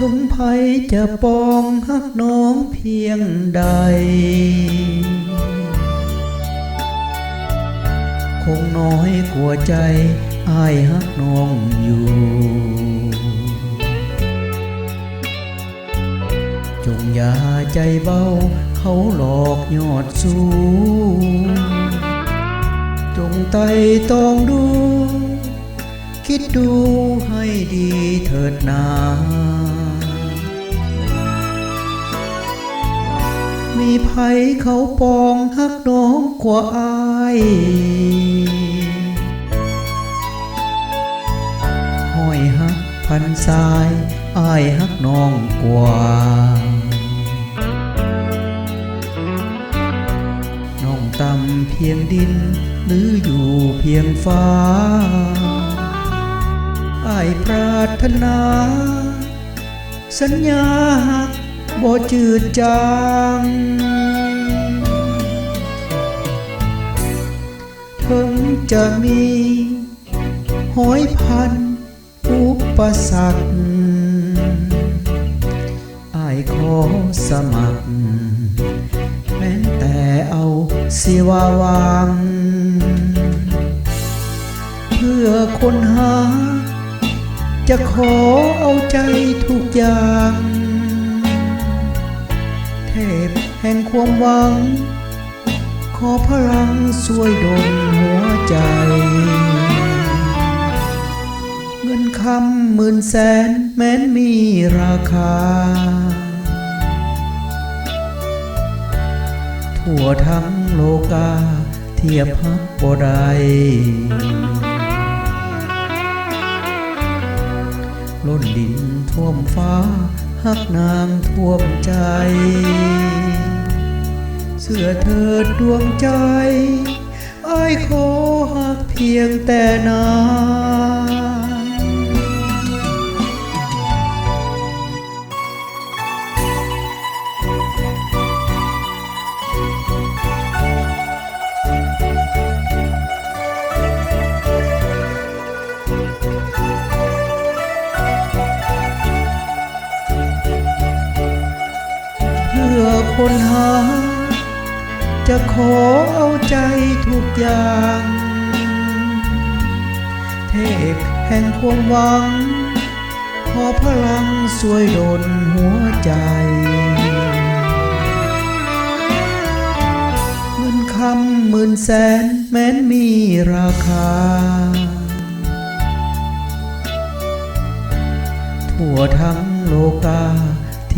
ถึงไผจะปองฮักน้องเพียงใดคงน้อยกว่าใจอ้ายฮักน้องอยู่จงอย่าใจเบาเขาหลอกยอดสูงจงไต่ตองดูคิดดูให้ดีเถิดนามีไผเขาปองฮักน้องกว่าอ้ายห้อยฮักพันสายอ้ายฮักน้องกว่าน้องต่ำเพียงดินหรืออยู่เพียงฟ้าอ้ายปรารถนาสัญญาหักบ่จืดจางถึงจะมีห้อยพันอุปสรรคอ้ายขอสมัครแม้แต่เอาสิว่าวางเพื่อคนหาจะขอเอาใจทุกอย่างเทพแห่งความหวังขอพลังช่วยดลหัวใจเงินคำหมื่นแสนแม้นมีราคาทั่วทั้งโลกาเทียบฮักบ่ได้ล้นดินท่วมฟ้าฮักนางท่วมใจเสื้อเธอดวงใจอ้ายขอฮักเพียงแต่นางคนหาจะขอเอาใจทุกอย่างเทพแห่งความหวังขอพลังช่วยดลหัวใจเงินคำหมื่นแสนแม้นมีราคาทั่วทั้งโลกา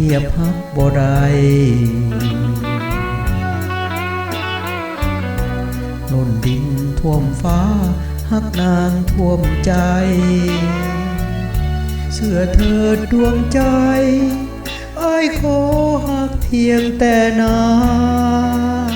เทียบฮักบ่ได้ล้นดินท่วมฟ้าฮักนางท่วมใจเสื้อเธอดวงใจอ้ายขอฮักเพียงแต่นาง